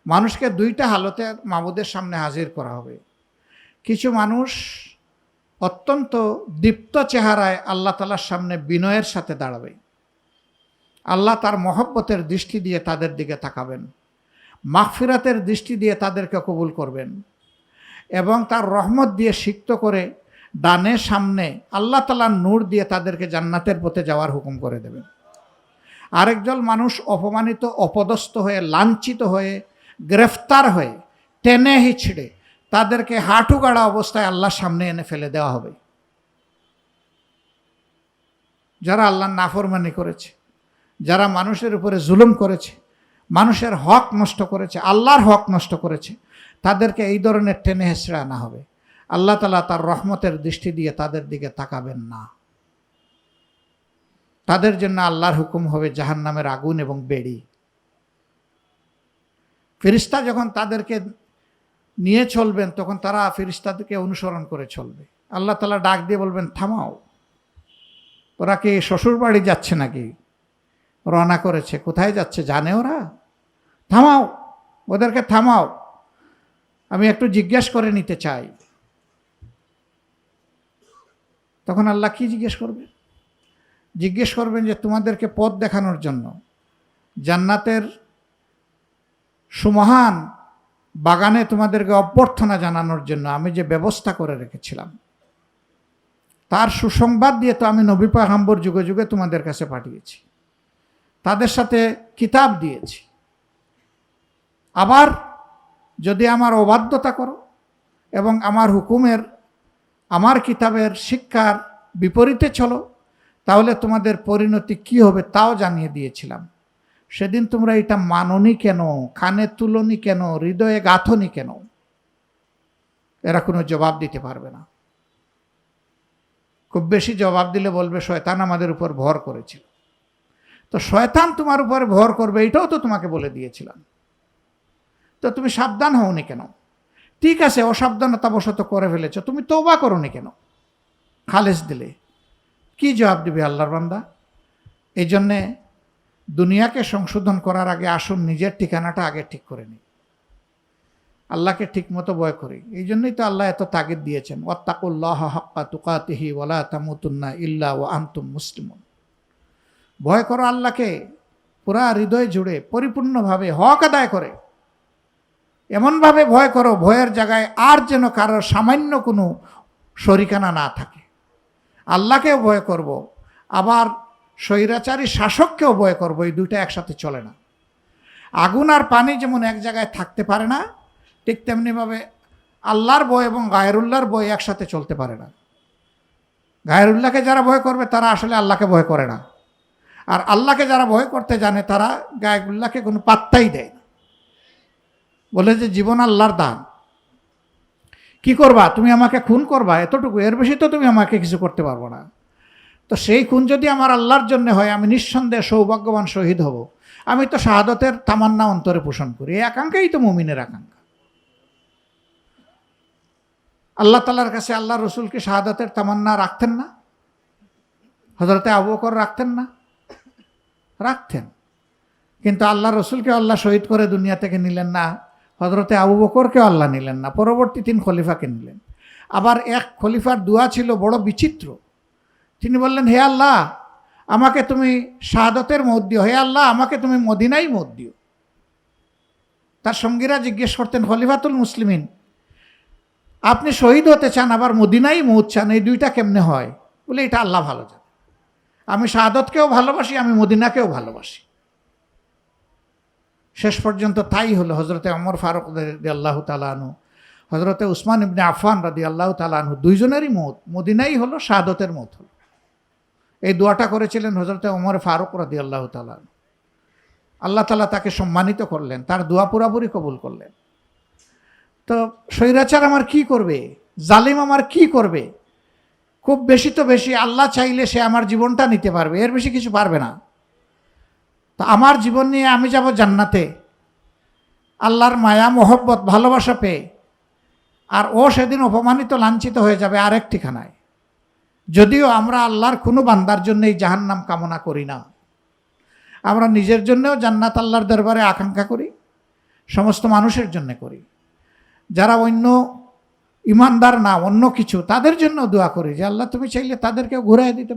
মানুষকে দুইটা হালতে মাবুদের সামনে হাজির করা হবে। কিছু মানুষ অত্যন্ত দীপ্ত চেহারায় আল্লাহ তাআলার সামনে বিনয়ের সাথে দাঁড়াবে। আল্লাহ তার মহব্বতের দৃষ্টি দিয়ে তাদের দিকে তাকাবেন, মাগফিরাতের দৃষ্টি দিয়ে তাদেরকে কবুল করবেন এবং তার রহমত দিয়ে সিক্ত করে ডানে সামনে আল্লাহ তাআলার নূর দিয়ে তাদেরকে জান্নাতের পথে যাওয়ার হুকুম করে দেবেন। আরেকজন মানুষ অপমানিত, অপদস্থ হয়ে, লাঞ্ছিত হয়ে, গ্রেফতার হয়ে, টেনে হিচড়ে তাদেরকে হাঁটু গাড়া অবস্থায় আল্লাহর সামনে এনে ফেলে দেওয়া হবে। যারা আল্লাহর নাফরমানি করেছে, যারা মানুষের উপরে জুলুম করেছে, মানুষের হক নষ্ট করেছে, আল্লাহর হক নষ্ট করেছে, তাদেরকে এই ধরনের টেনে হেঁচড়ে আনা হবে। আল্লাহ তাআলা তার রহমতের দৃষ্টি দিয়ে তাদের দিকে তাকাবেন না। তাদের জন্য আল্লাহর হুকুম হবে জাহান্নামের আগুন এবং বেড়ি। ফেরেশতা যখন তাদেরকে নিয়ে চলবেন তখন তারা ফেরেশতাদেরকে অনুসরণ করে চলবে। আল্লাহ তাআলা ডাক দিয়ে বলবেন, থামাও, ওরা কি শ্বশুর বাড়ি যাচ্ছে নাকি? রওনা করেছে, কোথায় যাচ্ছে জানে ওরা? থামাও, ওদেরকে থামাও, আমি একটু জিজ্ঞেস করে নিতে চাই। তখন আল্লাহ কি জিজ্ঞেস করবেন? জিজ্ঞেস করবেন যে তোমাদেরকে পথ দেখানোর জন্য, জান্নাতের সুমহান বাগানে তোমাদেরকে অভ্যর্থনা জানানোর জন্য আমি যে ব্যবস্থা করে রেখেছিলাম, তার সুসংবাদ দিয়ে তো আমি নবী পয়গম্বর যুগে যুগে তোমাদের কাছে পাঠিয়েছি, তাদের সাথে কিতাব দিয়েছি। আবার যদি আমার অবাধ্যতা করো এবং আমার হুকুমের, আমার কিতাবের শিক্ষার বিপরীতে চলো, তাহলে তোমাদের পরিণতি কি হবে তাও জানিয়ে দিয়েছিলাম। সেদিন তোমরা এটা মাননি কেন, কানে তুলনি কেন, হৃদয়ে গাঁথনি কেন? এরা কোনো জবাব দিতে পারবে না। খুব বেশি জবাব দিলে বলবে শয়তান আমাদের উপর ভর করেছিল। তো শয়তান তোমার উপর ভর করবে এটাও তো তোমাকে বলে দিয়েছিলাম, তো তুমি সাবধান হওনি কেন? ঠিক আছে, অসাবধানতাবশত করে ফেলেছ, তুমি তওবা করোনি কেন? খালেস দিলে কি জবাব দিবে আল্লাহর বান্দা? এই জন্যে দুনিয়াকে সংশোধন করার আগে আসুন নিজের ঠিকানাটা আগে ঠিক করে নিই, আল্লাহকে ঠিকমতো ভয় করি। এই জন্যই তো আল্লাহ এত তাগিদ দিয়েছেন, ওয়াত্তাকুল্লাহ হাক্কা তুকাতিহি ওয়ালা তামুতুন্না ইল্লা ওয়া আনতুম মুসলিমুন। ভয় করো আল্লাহকে পুরা হৃদয় জুড়ে, পরিপূর্ণভাবে হক আদায় করে। এমনভাবে ভয় করো, ভয়ের জায়গায় আর যেন কারোর সামান্য কোনো শরিকানা না থাকে। আল্লাহকেও ভয় করব, আবার স্বৈরাচারী শাসককেও ভয় করব, এই দুইটা একসাথে চলে না। আগুন আর পানি যেমন এক জায়গায় থাকতে পারে না, ঠিক তেমনিভাবে আল্লাহর ভয় এবং গায়রুল্লাহর ভয় একসাথে চলতে পারে না। গায়রুল্লাহকে যারা ভয় করবে তারা আসলে আল্লাহকে ভয় করে না, আর আল্লাহকে যারা ভয় করতে জানে তারা গায়রুল্লাহকে কোনো পাত্তাই দেয় না। বলে যে জীবন আল্লাহর দান, কি করবা তুমি? আমাকে খুন করবা, এতটুকু, এর বেশি তো তুমি আমাকে কিছু করতে পারবো না। তো সেই খুন যদি আমার আল্লাহর জন্য হয়, আমি নিঃসন্দেহে সৌভাগ্যবান শহীদ হব। আমি তো শাহাদতের তামান্না অন্তরে পোষণ করি, এই আকাঙ্ক্ষাই তো মুমিনের আকাঙ্ক্ষা। আল্লাহ তাআলার কাছে আল্লাহ রসুল কি শাহাদতের তামান্না রাখতেন না? হযরতে আবু বকর রাখতেন না? রাখতেন। কিন্তু আল্লাহ রসুলকে আল্লাহ শহীদ করে দুনিয়া থেকে নিলেন না, হযরতে আবু বকরকেও আল্লাহ নিলেন না, পরবর্তী 3 খলিফাকে নিলেন। আবার এক খলিফার দোয়া ছিল বড় বিচিত্র। তিনি বললেন, হে আল্লাহ আমাকে তুমি শাহাদতের মওত দিও, হে আল্লাহ আমাকে তুমি মদিনায় মওত দিও। তার সঙ্গীরা জিজ্ঞেস করতেন, খলিফাতুল মুসলিমিন আপনি শহীদ হতে চান আবার মদিনায় মওত চান, এই দুইটা কেমনে হয়? বলে এটা আল্লাহ ভালো জানে, আমি শাহাদতকেও ভালোবাসি, আমি মদিনাকেও ভালোবাসি। শেষ পর্যন্ত তাই হলো। হযরতে ওমর ফারুক রাদিয়াল্লাহু তাআলা আনহু, হযরতে উসমান ইবনে আফফান রাদিয়াল্লাহু তাআলা আনহু, দুইজনেরই মওত মদিনাই হলো, শাহাদতের মওত হলো। এই দোয়াটা করেছিলেন হযরতে ওমর ফারুক রাদিয়াল্লাহু তাআলা আনহু। আল্লাহ তাআলা তাকে সম্মানিত করলেন, তার দোয়া পুরাপুরি কবুল করলেন। তো স্বৈরাচার আমার কি করবে? জালিম আমার কি করবে? খুব বেশি তো বেশি আল্লাহ চাইলে সে আমার জীবনটা নিতে পারবে, এর বেশি কিছু পারবে না। তো আমার জীবন নিয়ে আমি যাব জান্নাতে, আল্লাহর মায়া মোহব্বত ভালোবাসা পেয়ে, আর ও সেদিন অপমানিত লাঞ্ছিত হয়ে যাবে আরেক ঠিকানায়। যদিও আমরা আল্লাহর কোনো বান্দার জন্য এই জাহান্নাম কামনা করি না, আমরা নিজের জন্যও জান্নাত আল্লাহর দরবারে আকাঙ্ক্ষা করি, সমস্ত মানুষের জন্য করি, যারা অন্য ইমানদার না, অন্য কিছু, তাদের জন্য দোয়া করি যে আল্লাহ তুমি চাইলে তাদেরকেও ঘুরাই দিতে